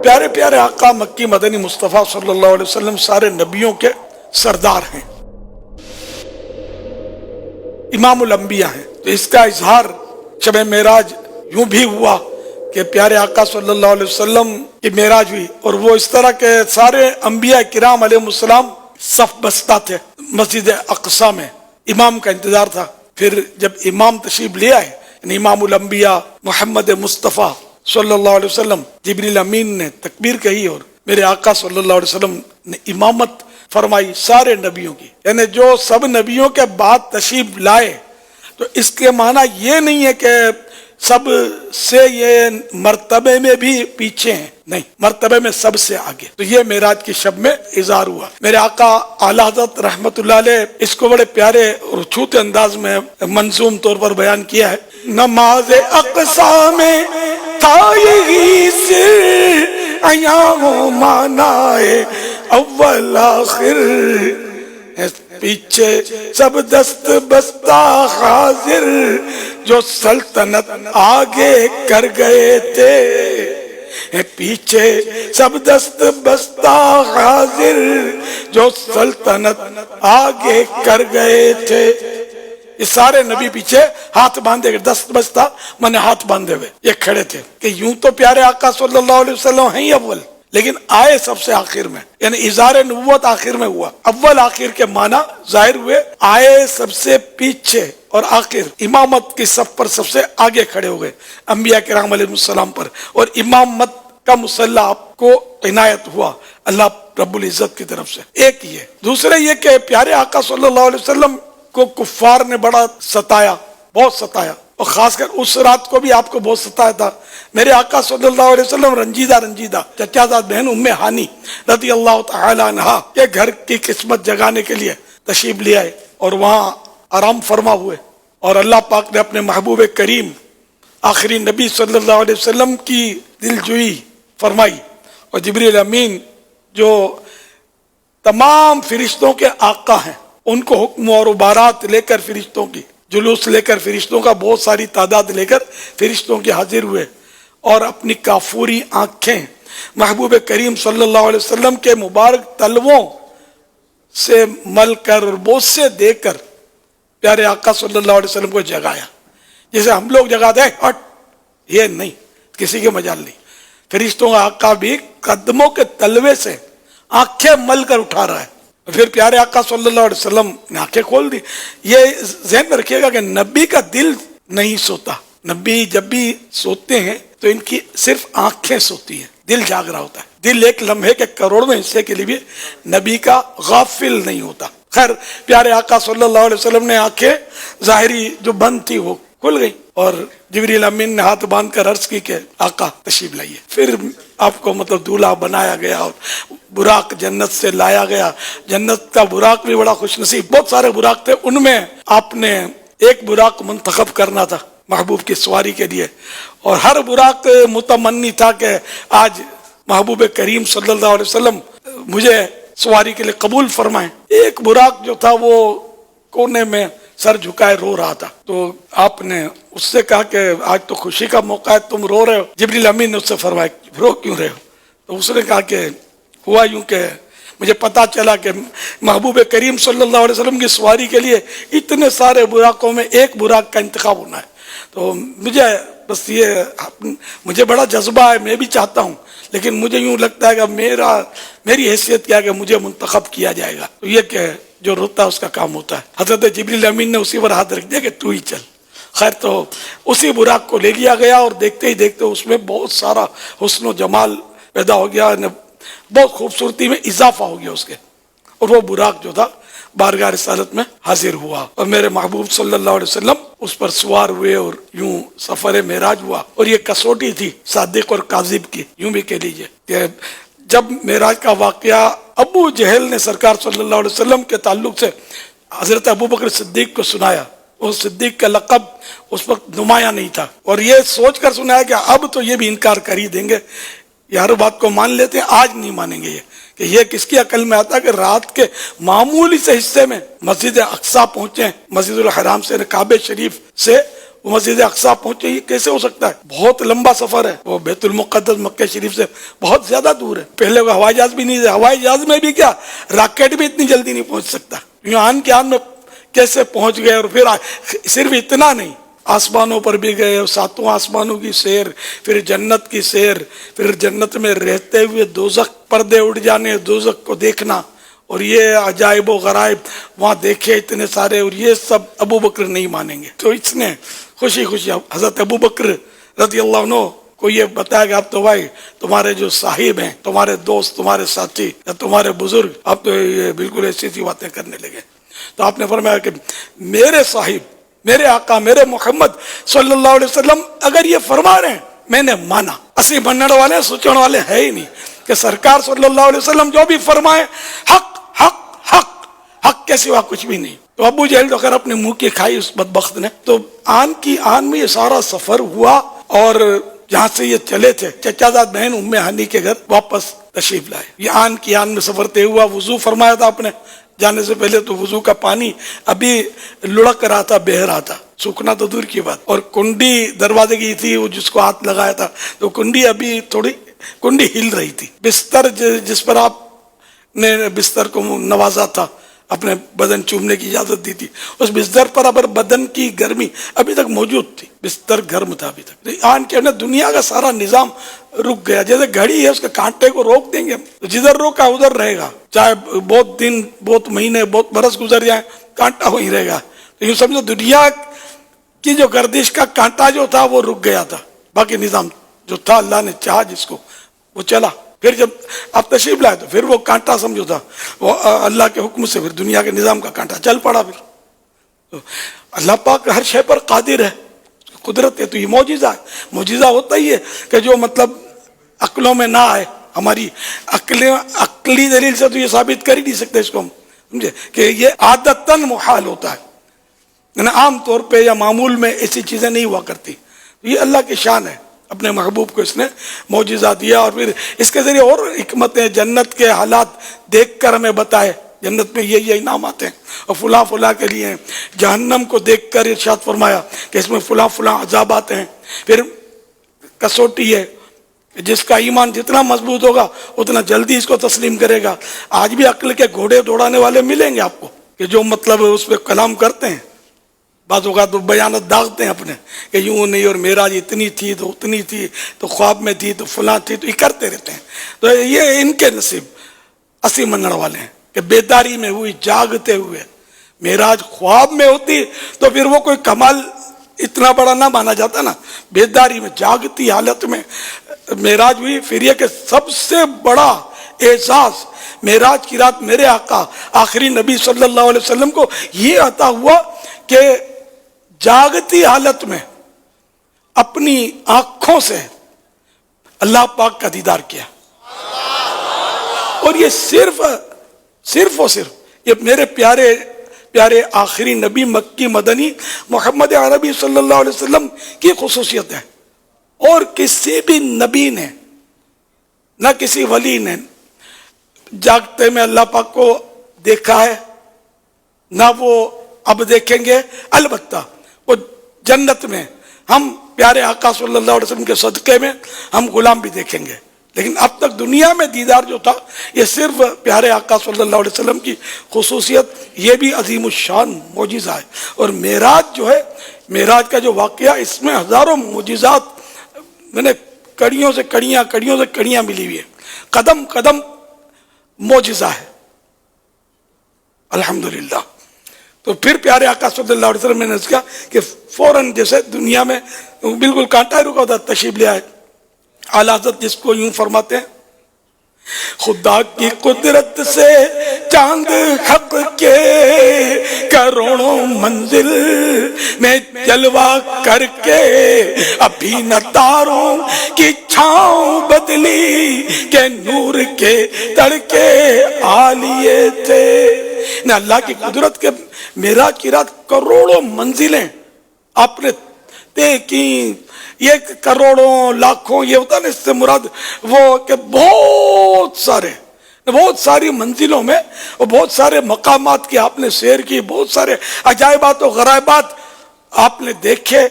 پیارے پیارے آقا مکی مدنی مصطفیٰ صلی اللہ علیہ وسلم سارے نبیوں کے سردار ہیں، امام الانبیاء ہیں۔ تو اس کا اظہار شب معراج یوں بھی ہوا کہ پیارے آقا صلی اللہ علیہ وسلم کی معراج ہوئی، اور وہ اس طرح کے سارے انبیاء کرام علیہ السلام صف بستہ تھے مسجد اقصی میں، امام کا انتظار تھا۔ پھر جب امام تشریف لے آئے، یعنی امام الانبیاء محمد مصطفیٰ صلی اللہ علیہ وسلم، جبریل امین نے تکبیر کہی اور میرے آقا صلی اللہ علیہ وسلم نے امامت فرمائی سارے نبیوں کی، یعنی جو سب نبیوں کے بعد تشریف لائے۔ تو اس کے معنی یہ نہیں ہے کہ سب سے یہ مرتبے میں بھی پیچھے ہیں، نہیں، مرتبے میں سب سے آگے۔ تو یہ معراج کی شب میں اظہار ہوا۔ میرے آقا اعلیٰ حضرت رحمت اللہ علیہ اس کو بڑے پیارے اور چھوٹے انداز میں منظوم طور پر بیان کیا ہے۔ نماز اقصی میں تھا یہی سر، ایام معنائے اول آخر، پیچھے سب دست بستہ حاضر، جو سلطنت آگے کر گئے تھے، پیچھے سب دست بستہ حاضر، جو سلطنت آگے کر گئے تھے۔ یہ سارے نبی پیچھے ہاتھ باندھے گئے، دست بستہ مانے ہاتھ باندھے ہوئے یہ کھڑے تھے کہ یوں تو پیارے آقا صلی اللہ علیہ وسلم ہیں اول، لیکن آئے سب سے آخر میں، یعنی اظہار نبوت آخر میں ہوا۔ اول آخر کے معنی ظاہر ہوئے، آئے سب سے پیچھے اور آخر امامت کی صف پر سب سے آگے کھڑے ہو گئے انبیاء کرام علیہ السلام پر، اور امامت کا مسلح آپ کو عنایت ہوا اللہ رب العزت کی طرف سے۔ ایک یہ، دوسرے یہ کہ پیارے آقا صلی اللہ علیہ وسلم کو کفار نے بڑا ستایا، بہت ستایا، اور خاص کر اس رات کو بھی آپ کو بہت ستایا تھا۔ میرے آقا صلی اللہ علیہ وسلم رنجیدہ چچا زاد بہن ام ہانی رضی اللہ تعالی عنہا کے گھر کی قسمت جگانے کے لیے تشریف لے آئے اور وہاں آرام فرما ہوئے، اور اللہ پاک نے اپنے محبوب کریم آخری نبی صلی اللہ علیہ وسلم کی دلجوئی فرمائی، اور جبریل امین جو تمام فرشتوں کے آقا ہیں، ان کو حکم اور عبارات لے کر فرشتوں کی جلوس لے کر، فرشتوں کا بہت ساری تعداد لے کر فرشتوں کے حاضر ہوئے، اور اپنی کافوری آنکھیں محبوب کریم صلی اللہ علیہ وسلم کے مبارک تلووں سے مل کر اور بوسے دے کر پیارے آقا صلی اللہ علیہ وسلم کو جگایا، جسے ہم لوگ جگاتے ہیں ہٹ، یہ نہیں، کسی کے مجال نہیں۔ فرشتوں کا آقا بھی قدموں کے تلوے سے آنکھیں مل کر اٹھا رہا ہے، پھر پیارے آقا صلی اللہ علیہ وسلم نے آنکھیں کھول دی۔ یہ ذہن میں رکھیے گا کہ نبی کا دل نہیں سوتا، نبی جب بھی سوتے ہیں تو ان کی صرف آنکھیں سوتی ہیں، دل جاگ رہا ہوتا ہے۔ دل ایک لمحے کے کروڑویں حصے کے لیے بھی نبی کا غافل نہیں ہوتا۔ خیر، پیارے آقا صلی اللہ علیہ وسلم نے آنکھیں ظاہری جو بند تھی وہ کھل گئی، اور جبریل امین نے ہاتھ باندھ کر عرض کی کہ آقا تشریف لائیے۔ پھر آپ کو دولہا بنایا گیا اور براق جنت سے لایا گیا۔ جنت کا براق بھی بڑا خوش نصیب، بہت سارے براق تھے، ان میں آپ نے ایک براق منتخب کرنا تھا محبوب کی سواری کے لیے، اور ہر براق متمنی تھا کہ آج محبوب کریم صلی اللہ علیہ وسلم مجھے سواری کے لیے قبول فرمائیں۔ ایک براق جو تھا وہ کونے میں سر جھکائے رو رہا تھا، تو آپ نے اس سے کہا کہ آج تو خوشی کا موقع ہے، تم رو رہے ہو۔ جبریل امین نے اس سے فرمایا رو کیوں رہے ہو؟ تو اس نے کہا کہ ہوا یوں کہ مجھے پتا چلا کہ محبوب کریم صلی اللہ علیہ وسلم کی سواری کے لیے اتنے سارے براقوں میں ایک براق کا انتخاب ہونا ہے، تو مجھے بڑا جذبہ ہے، میں بھی چاہتا ہوں، لیکن مجھے یوں لگتا ہے کہ میری حیثیت کیا ہے کہ مجھے منتخب کیا جائے گا۔ تو یہ کہ جو روتا ہے اس کا کام ہوتا ہے۔ حضرت جبریل امین نے اسی پر ہاتھ رکھ دیا کہ تو ہی چل۔ خیر، تو اسی براق کو لے لیا گیا، اور دیکھتے ہی دیکھتے اس میں بہت سارا حسن و جمال پیدا ہو گیا، بہت خوبصورتی میں اضافہ ہو گیا اس کے، اور وہ براق جو تھا بارگاہ رسالت میں حاضر ہوا، اور میرے محبوب صلی اللہ علیہ وسلم اس پر سوار ہوئے، اور یوں سفر معراج ہوا۔ اور یہ کسوٹی تھی صادق اور کاذب کی، یوں بھی کہہ لیجئے کہ جب معراج کا واقعہ ابو جہل نے سرکار صلی اللہ علیہ وسلم کے تعلق سے حضرت ابو بکر صدیق کو سنایا، اس صدیق کا لقب اس وقت نمایاں نہیں تھا، اور یہ سوچ کر سنایا کہ اب تو یہ بھی انکار کر ہی دیں گے، یہ ہر بات کو مان لیتے ہیں، آج نہیں مانیں گے۔ یہ کہ یہ کس کی عقل میں آتا کہ رات کے معمولی سے حصے میں مسجد اقصی پہنچے، مسجد الحرام سے، کعبہ شریف سے وہ مسجد اقصی پہنچے، یہ کیسے ہو سکتا ہے؟ بہت لمبا سفر ہے، وہ بیت المقدس مکہ شریف سے بہت زیادہ دور ہے. پہلے وہ ہوائی جہاز بھی نہیں تھے، ہوائی جہاز میں بھی کیا راکٹ بھی اتنی جلدی نہیں پہنچ سکتا. آن کے آن میں کیسے پہنچ گئے. اور پھر صرف اتنا نہیں، آسمانوں پر بھی گئے، ساتوں آسمانوں کی سیر، پھر جنت کی سیر، پھر جنت میں رہتے ہوئے دوزخ پردے اڑ جانے، دوزخ کو دیکھنا، اور یہ عجائب و غرائب وہاں دیکھے اتنے سارے. اور یہ سب ابو بکر نہیں مانیں گے. تو اس نے خوشی خوشی حضرت ابو بکر رضی اللہ عنہ کو یہ بتایا کہ اب تو بھائی تمہارے جو صاحب ہیں، تمہارے دوست، تمہارے ساتھی یا تمہارے بزرگ اب تو یہ بالکل ایسی سی باتیں کرنے لگے. تو آپ نے فرمایا کہ میرے صاحب، میرے آقا، میرے محمد صلی اللہ علیہ وسلم اگر یہ فرما رہے ہیں میں نے مانا. اسی منن والے سوچنے والے ہے ہی نہیں کہ سرکار صلی اللہ علیہ وسلم جو بھی فرمائے حق حق حق حق کے سوا کچھ بھی نہیں. تو ابو جہل تو خیر اپنے منہ کی کھائی اس بدبخت نے. تو آن کی آن میں یہ سارا سفر ہوا، اور جہاں سے یہ چلے تھے چچا زاد بہن ام ہانی کے گھر واپس تشریف لائے. یہ آن کی آن میں سفر طے ہوا. وضو فرمایا تھا آپ نے جانے سے پہلے، تو وضو کا پانی ابھی لڑک رہا تھا، بہہ رہا تھا، سوکھنا تو دور کی بات. اور کنڈی دروازے کی تھی، وہ جس کو ہاتھ لگایا تھا تو کنڈی ابھی تھوڑی کنڈی ہل رہی تھی. بستر جس پر آپ نے بستر کو نوازا تھا، اپنے بدن چومنے کی اجازت دی تھی، اس بستر پر اب بدن کی گرمی ابھی تک موجود تھی، بستر گرم تھا ابھی تک. آن کے دنیا کا سارا نظام رک گیا. جیسے گھڑی ہے، اس کے کانٹے کو روک دیں گے تو جدھر روکا ادھر رہے گا، چاہے بہت دن، بہت مہینے، بہت برس گزر جائیں، کانٹا وہی رہے گا. تو یوں سمجھو دنیا کی جو گردش کا کانٹا جو تھا وہ رک گیا تھا، باقی نظام جو تھا اللہ نے چاہا جس کو وہ چلا. پھر جب آپ تشریف لائے تو پھر وہ کانٹا سمجھو تھا، وہ اللہ کے حکم سے پھر دنیا کے نظام کا کانٹا چل پڑا. پھر تو اللہ پاک ہر شے پر قادر ہے، قدرت ہے. تو یہ معجزہ ہے. معجزہ ہوتا ہی ہے کہ جو مطلب عقلوں میں نہ آئے. ہماری عقلی دلیل سے تو یہ ثابت کر ہی نہیں سکتے اس کو ہم، سمجھے کہ یہ عادتاً محال ہوتا ہے، یعنی عام طور پہ یا معمول میں ایسی چیزیں نہیں ہوا کرتی. یہ اللہ کی شان ہے. اپنے محبوب کو اس نے معجزہ دیا، اور پھر اس کے ذریعے اور حکمتیں، جنت کے حالات دیکھ کر ہمیں بتائے جنت میں یہ انعامات ہیں اور فلاں فلاں کے لیے ہیں. جہنم کو دیکھ کر ارشاد فرمایا کہ اس میں فلاں فلاں عذابات ہیں. پھر کسوٹی ہے، جس کا ایمان جتنا مضبوط ہوگا اتنا جلدی اس کو تسلیم کرے گا. آج بھی عقل کے گھوڑے دوڑانے والے ملیں گے آپ کو کہ جو مطلب اس پہ کلام کرتے ہیں، بعض اوقات تو بیانات داغتے ہیں اپنے کہ یوں نہیں، اور معراج اتنی تھی تو اتنی تھی، تو خواب میں تھی تو فلاں تھی، تو یہ کرتے رہتے ہیں. تو یہ ان کے نصیب اسی منن والے ہیں کہ بیداری میں ہوئی، جاگتے ہوئے. معراج خواب میں ہوتی تو پھر وہ کوئی کمال اتنا بڑا نہ مانا جاتا نا. بیداری میں، جاگتی حالت میں معراج ہوئی. پھر یہ کہ سب سے بڑا اعزاز معراج کی رات میرے آقا آخری نبی صلی اللہ علیہ وسلم کو یہ عطا ہوا کہ جاگتی حالت میں اپنی آنکھوں سے اللہ پاک کا دیدار کیا. اور یہ صرف اور صرف یہ میرے پیارے آخری نبی مکی مدنی محمد عربی صلی اللہ علیہ وسلم کی خصوصیت ہے. اور کسی بھی نبی نے، نہ کسی ولی نے جاگتے میں اللہ پاک کو دیکھا ہے، نہ وہ اب دیکھیں گے. البتہ وہ جنت میں ہم پیارے آقا صلی اللہ علیہ وسلم کے صدقے میں ہم غلام بھی دیکھیں گے. لیکن اب تک دنیا میں دیدار جو تھا یہ صرف پیارے آقا صلی اللہ علیہ وسلم کی خصوصیت. یہ بھی عظیم الشان معجزہ ہے. اور معراج جو ہے، معراج کا جو واقعہ، اس میں ہزاروں معجزات، میں نے کڑیوں سے کڑیاں ملی ہوئی ہیں. قدم قدم معجزہ ہے الحمدللہ. تو پھر پیارے آقا صلی اللہ علیہ وسلم نے کہا کہ فوراً جیسے دنیا میں بالکل کانٹا رکا ہوتا تشریف لے آئے. اعلیٰ حضرت جس کو یوں فرماتے ہیں، خدا کی قدرت سے چاند حق کے کروڑوں منزل میں جلوہ کر کے ابھی نہ تاروں کی چھاؤں بدلی کہ نور کے تڑکے آ لیے تھے. نہ اللہ کی قدرت کے معراج کی رات کروڑوں منزلیں آپ نے طے کی. یہ کروڑوں لاکھوں یہ ہوتا نا، اس سے مراد وہ کہ بہت ساری منزلوں میں اور بہت سارے مقامات کی آپ نے سیر کی، بہت سارے عجائبات و غرائبات آپ نے دیکھے.